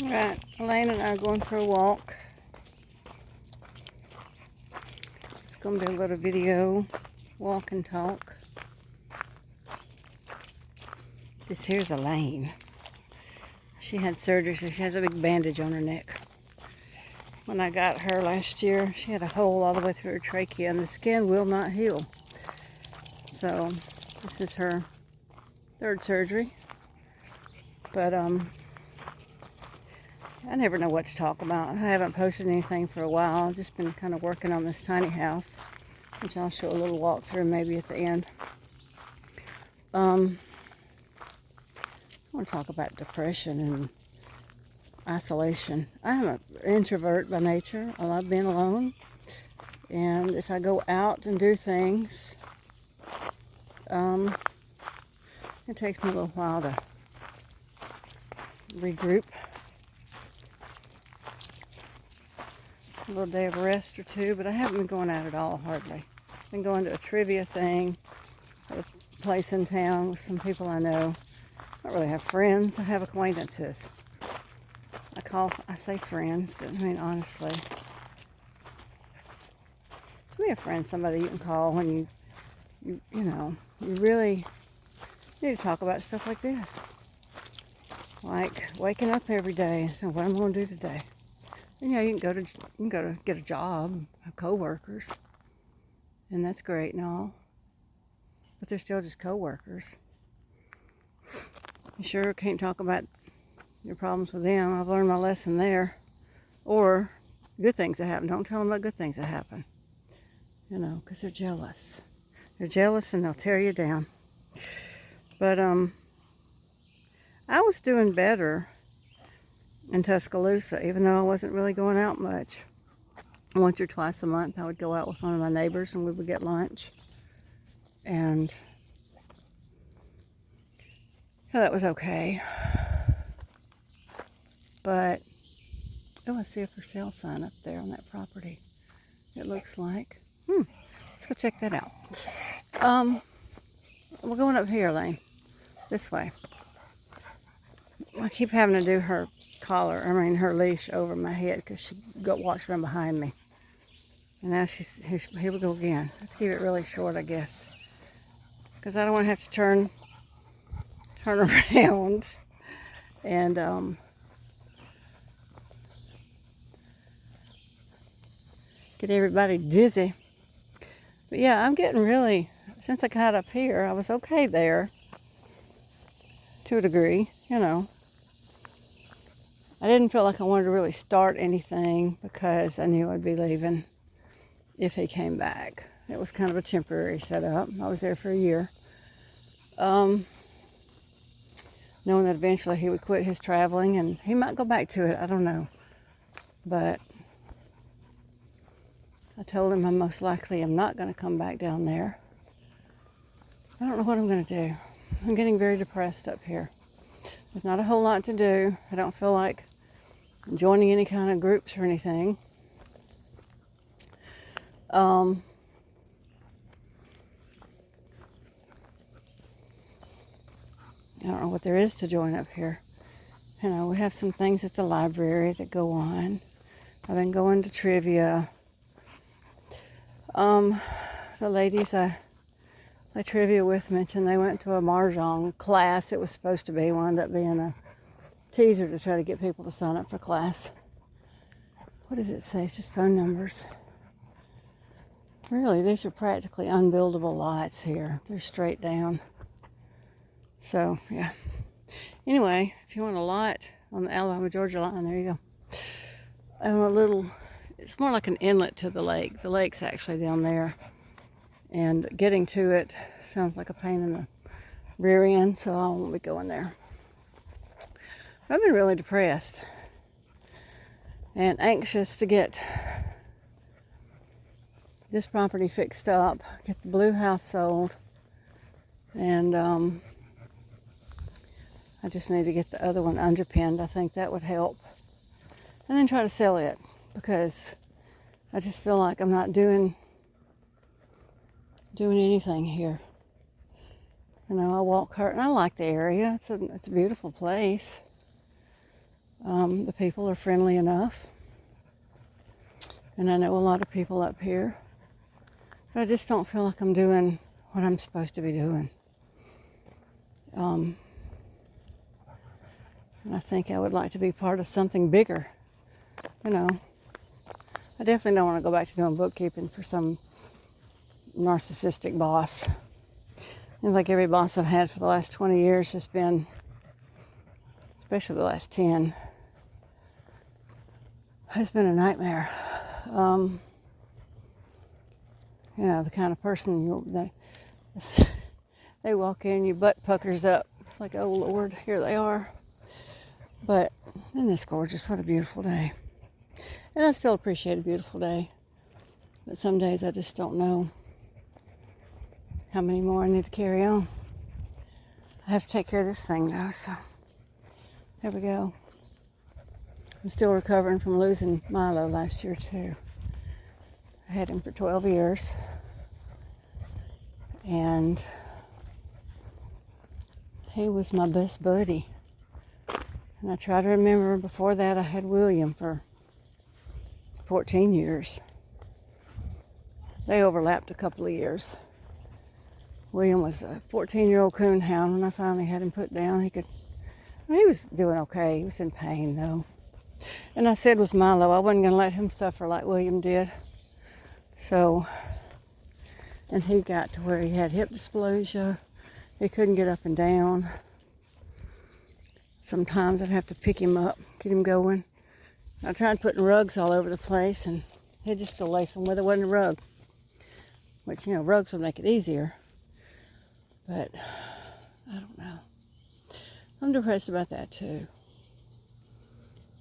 Right, Elaine and I are going for a walk. It's going to be a little video, walk and talk. This here's Elaine. She had surgery, so she has a big bandage on her neck. When I got her last year, she had a hole all the way through her trachea, and the skin will not heal. So this is her third surgery. But I never know what to talk about. I haven't posted anything for a while. I've just been kind of working on this tiny house, which I'll show a little walkthrough maybe at the end. I want to talk about depression and isolation. I'm an introvert by nature. I love being alone. And if I go out and do things, it takes me a little while to regroup. A little day of rest or two, but I haven't been going out at all, hardly. I've been going to a trivia thing at a place in town with some people I know. I don't really have friends. I have acquaintances. I say friends, but I mean honestly. To me, a friend's somebody you can call when you really need to talk about stuff like this. Like waking up every day and saying, what I'm going to do today. And you can go to get a job, have coworkers, and that's great and all. But they're still just coworkers. You sure can't talk about your problems with them. I've learned my lesson there. Or good things that happen. Don't tell them about good things that happen. Because they're jealous. They're jealous and they'll tear you down. But I was doing better in Tuscaloosa, even though I wasn't really going out much. Once or twice a month, I would go out with one of my neighbors and we would get lunch. And that was okay. But, I see a for sale sign up there on that property. It looks like. Let's go check that out. We're going up here, Elaine. This way. I keep having to do her her leash over my head because she walks around behind me. And now here we go again. I have to keep it really short, I guess. Because I don't want to have to turn around and get everybody dizzy. But yeah, I'm getting really, since I got up here, I was okay there to a degree, I didn't feel like I wanted to really start anything because I knew I'd be leaving if he came back. It was kind of a temporary setup. I was there for a year. Knowing that eventually he would quit his traveling and he might go back to it, I don't know. But I told him I most likely am not going to come back down there. I don't know what I'm going to do. I'm getting very depressed up here. There's not a whole lot to do. I don't feel like joining any kind of groups or anything. I don't know what there is to join up here. We have some things at the library that go on. I've been going to trivia. The ladies I play trivia with mentioned they went to a mahjong class. It was supposed to be, wound up being a teaser to try to get people to sign up for class. What does it say? It's just phone numbers. Really, these are practically unbuildable lots here. They're straight down. So, yeah. Anyway, if you want a lot on the Alabama-Georgia line, there you go. It's more like an inlet to the lake. The lake's actually down there. And getting to it sounds like a pain in the rear end, so I won't be going there. I've been really depressed and anxious to get this property fixed up, get the blue house sold, and I just need to get the other one underpinned. I think that would help. And then try to sell it because I just feel like I'm not doing anything here. I walk her, and I like the area. It's a beautiful place. The people are friendly enough. And I know a lot of people up here. But I just don't feel like I'm doing what I'm supposed to be doing. And I think I would like to be part of something bigger. You know, I definitely don't want to go back to doing bookkeeping for some narcissistic boss. Seems like every boss I've had for the last 20 years has been, especially the last 10, has been a nightmare. You know, the kind of person they walk in, your butt puckers up. It's like, oh Lord, here they are. But isn't this gorgeous? What a beautiful day. And I still appreciate a beautiful day. But some days I just don't know how many more I need to carry on. I have to take care of this thing though, so there we go. I'm still recovering from losing Milo last year too. I had him for 12 years. And he was my best buddy. And I try to remember before that I had William for 14 years. They overlapped a couple of years. William was a 14-year-old coonhound. When I finally had him put down, he was doing okay. He was in pain though. And I said with Milo, I wasn't going to let him suffer like William did. So, and he got to where he had hip dysplasia. He couldn't get up and down. Sometimes I'd have to pick him up, get him going. I tried putting rugs all over the place, and he'd just go lay somewhere there wasn't a rug. Which, you know, rugs would make it easier. But, I don't know. I'm depressed about that too.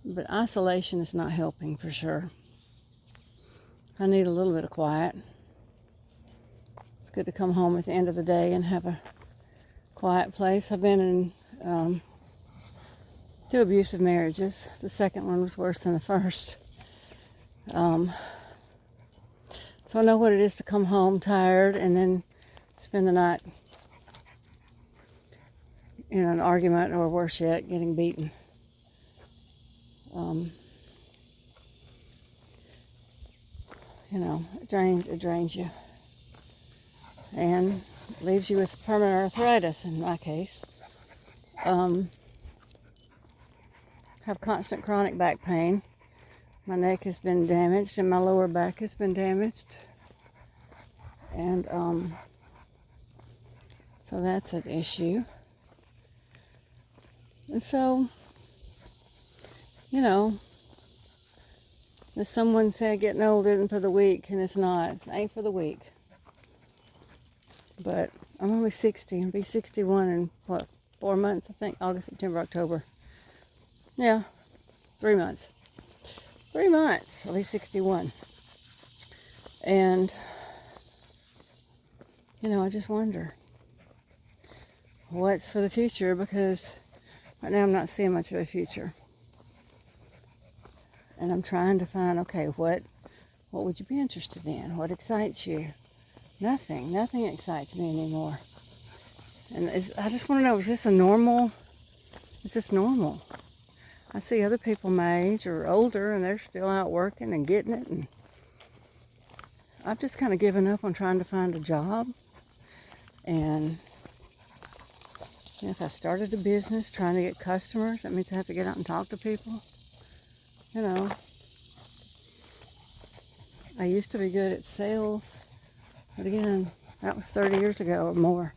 But isolation is not helping for sure. I need a little bit of quiet. It's good to come home at the end of the day and have a quiet place. I've been in 2 abusive marriages. The second one was worse than the first. So I know what it is to come home tired and then spend the night in an argument or worse yet, getting beaten. You know, it drains you. And leaves you with permanent arthritis in my case. Have constant chronic back pain. My neck has been damaged and my lower back has been damaged. And so that's an issue. And so, you know, as someone said, getting old isn't for the weak, and it's not. It ain't for the weak. But I'm only 60. I'll be 61 in, 4 months, I think? August, September, October. Yeah, 3 months. 3 months, I'll be 61. And, you know, I just wonder what's for the future, because right now I'm not seeing much of a future. And I'm trying to find, okay, what would you be interested in? What excites you? Nothing excites me anymore. And I just want to know, is this normal? I see other people my age or older and they're still out working and getting it. And I've just kind of given up on trying to find a job. And you know, if I started a business trying to get customers, that means I have to get out and talk to people. You know, I used to be good at sales, but again, that was 30 years ago or more.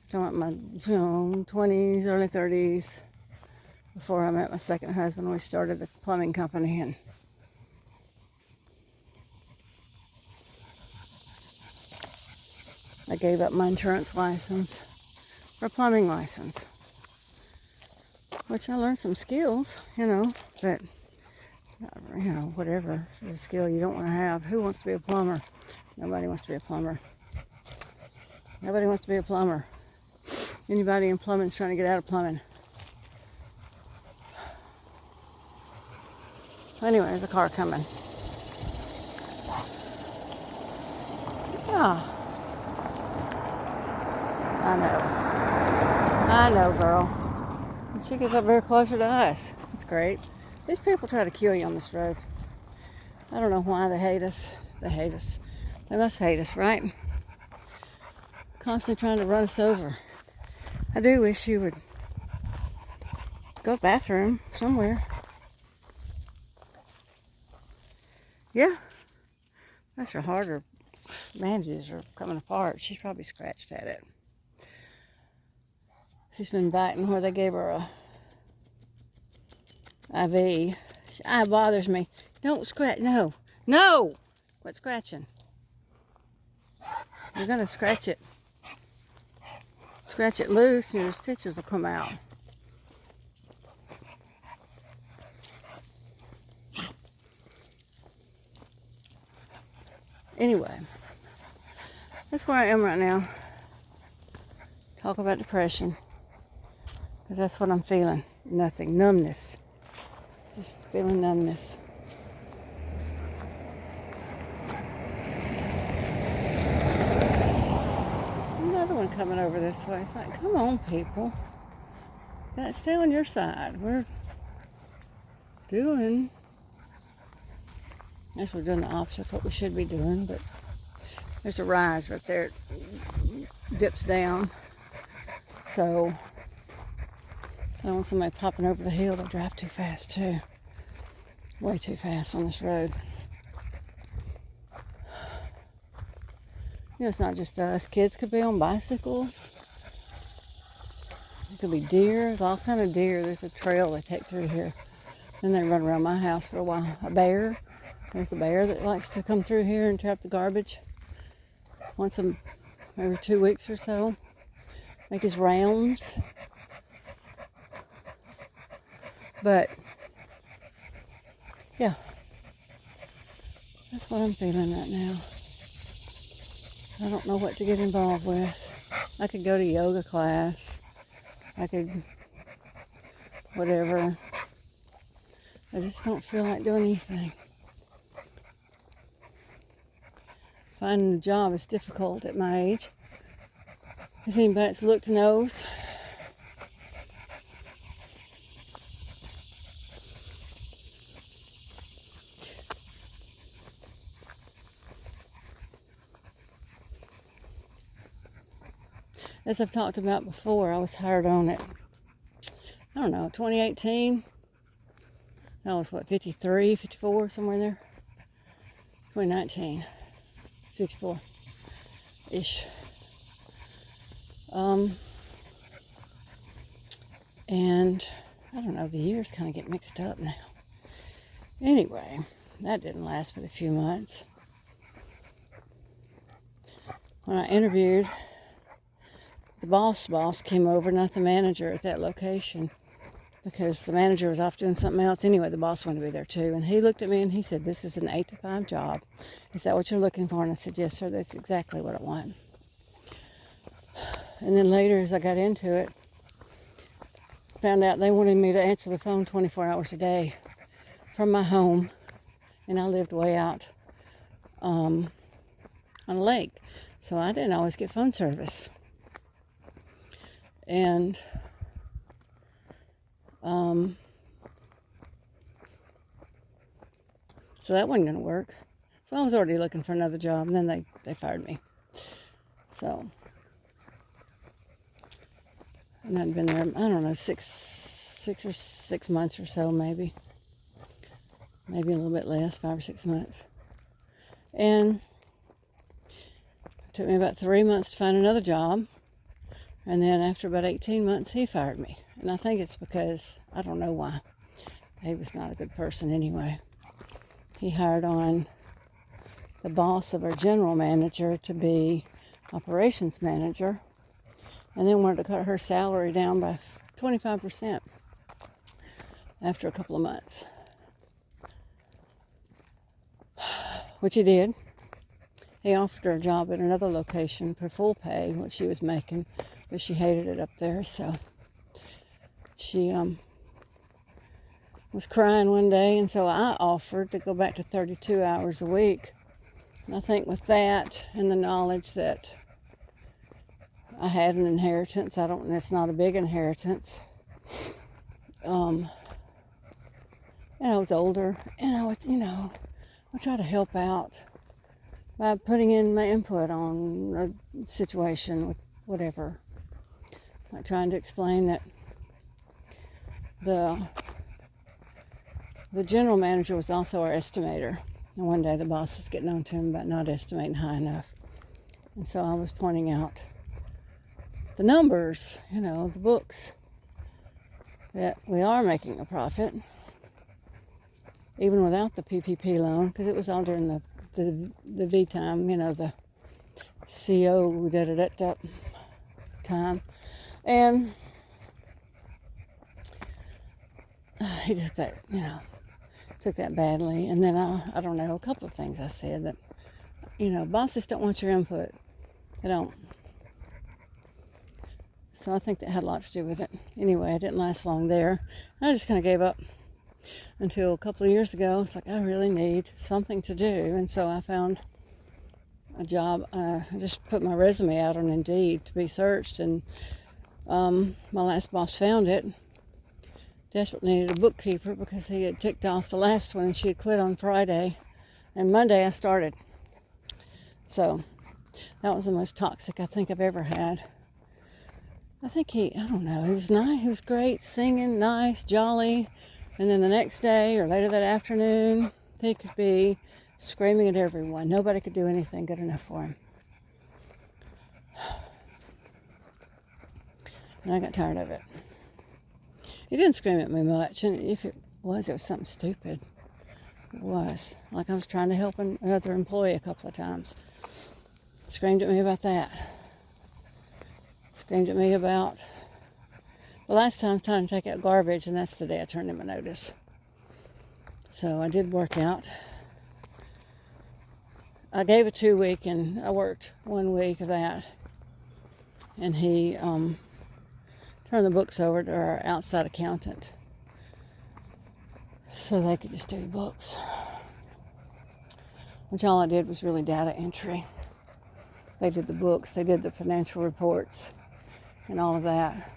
Talking about my 20s, early 30s, before I met my second husband. We started the plumbing company, and I gave up my insurance license for a plumbing license. Which I learned some skills, you know, but, you know, whatever is a skill you don't want to have. Who wants to be a plumber? Nobody wants to be a plumber. Nobody wants to be a plumber. Anybody in plumbing is trying to get out of plumbing. Anyway, there's a car coming. Yeah. I know, girl. She gets up very closer to us. It's great. These people try to kill you on this road. I don't know why they hate us. They hate us. They must hate us, right? Constantly trying to run us over. I do wish you would go to the bathroom somewhere. Yeah. That's her harder. Bandages are coming apart. She's probably scratched at it. She's been biting where they gave her a IV. Eye bothers me. Don't scratch. No. No! Quit scratching. You're going to scratch it. Scratch it loose and your stitches will come out. Anyway, that's where I am right now. Talk about depression. Because that's what I'm feeling. Nothing. Numbness. Just feeling numbness. Another one coming over this way. It's like, come on, people. Stay on your side. We're doing the opposite of what we should be doing, but there's a rise right there. It dips down. So I don't want somebody popping over the hill. They drive too fast too. Way too fast on this road. You know, it's not just us. Kids could be on bicycles. It could be deer. There's all kind of deer. There's a trail they take through here. Then they run around my house for a while. A bear. There's a bear that likes to come through here and trap the garbage once every 2 weeks or so. Make his rounds. But, yeah. That's what I'm feeling right now. I don't know what to get involved with. I could go to yoga class. I could, whatever. I just don't feel like doing anything. Finding a job is difficult at my age. Has anybody that's looked knows. As I've talked about before, I was hired on it, 2018. That was 53, 54, somewhere in there. 2019, 54-ish. And I don't know, the years kind of get mixed up now. Anyway, that didn't last but a few months. When I interviewed, the boss came over, not the manager at that location, because the manager was off doing something else. Anyway, the boss wanted to be there too. And he looked at me and he said, "This is an 8 to 5 job. Is that what you're looking for?" And I said, "Yes, sir, that's exactly what I want." And then later, as I got into it, found out they wanted me to answer the phone 24 hours a day from my home. And I lived way out on a lake. So I didn't always get phone service. And so that wasn't going to work. So I was already looking for another job, and then they fired me. So, and I'd been there, I don't know, 6 months or so, maybe a little bit less, 5 or 6 months. And it took me about 3 months to find another job. And then after about 18 months, he fired me. And I think it's because, I don't know why. He was not a good person anyway. He hired on the boss of our general manager to be operations manager. And then wanted to cut her salary down by 25% after a couple of months. Which he did. He offered her a job at another location for full pay, what she was making. But she hated it up there, so she was crying one day, and so I offered to go back to 32 hours a week. And I think with that and the knowledge that I had an inheritance, it's not a big inheritance, and I was older, and I would, I try to help out by putting in my input on a situation with whatever. Like trying to explain that the general manager was also our estimator. And one day the boss was getting on to him about not estimating high enough. And so I was pointing out the numbers, the books, that we are making a profit, even without the PPP loan, because it was all during the V time, the CO did it at that time. And he took that badly. And then I don't know, a couple of things I said that, bosses don't want your input. They don't. So I think that had a lot to do with it. Anyway, I didn't last long there. I just kind of gave up until a couple of years ago. It's like, I really need something to do. And so I found a job. I just put my resume out on Indeed to be searched. And my last boss found it. Desperately needed a bookkeeper because he had ticked off the last one and she had quit on Friday. And Monday I started. So that was the most toxic I think I've ever had. I think I don't know, he was nice, he was great, singing, nice, jolly. And then the next day or later that afternoon, he could be screaming at everyone. Nobody could do anything good enough for him. And I got tired of it. He didn't scream at me much, and if it was something stupid. It was. Like I was trying to help another employee a couple of times. Screamed at me about that. Screamed at me about the last time I was trying to take out garbage, and that's the day I turned him a notice. So I did work out. I gave a 2-week, and I worked 1 week of that. And he turned the books over to our outside accountant so they could just do the books. Which all I did was really data entry. They did the books, they did the financial reports, and all of that.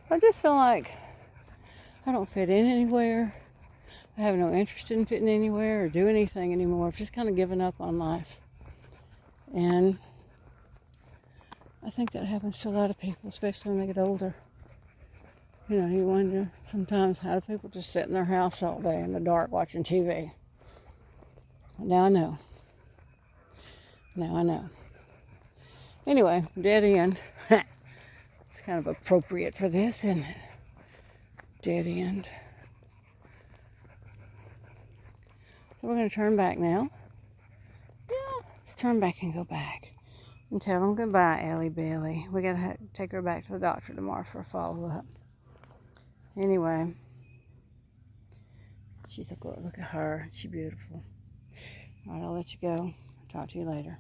But I just feel like I don't fit in anywhere. I have no interest in fitting anywhere or do anything anymore. I've just kind of given up on life. And I think that happens to a lot of people, especially when they get older. You wonder sometimes, how do people just sit in their house all day in the dark watching TV? Now I know. Anyway, dead end. It's kind of appropriate for this, isn't it? Dead end. So we're going to turn back now. Yeah, let's turn back and go back. And tell them goodbye, Ellie Bailey. We got to take her back to the doctor tomorrow for a follow-up. Anyway. She's a good, look at her. She's beautiful. All right, I'll let you go. Talk to you later.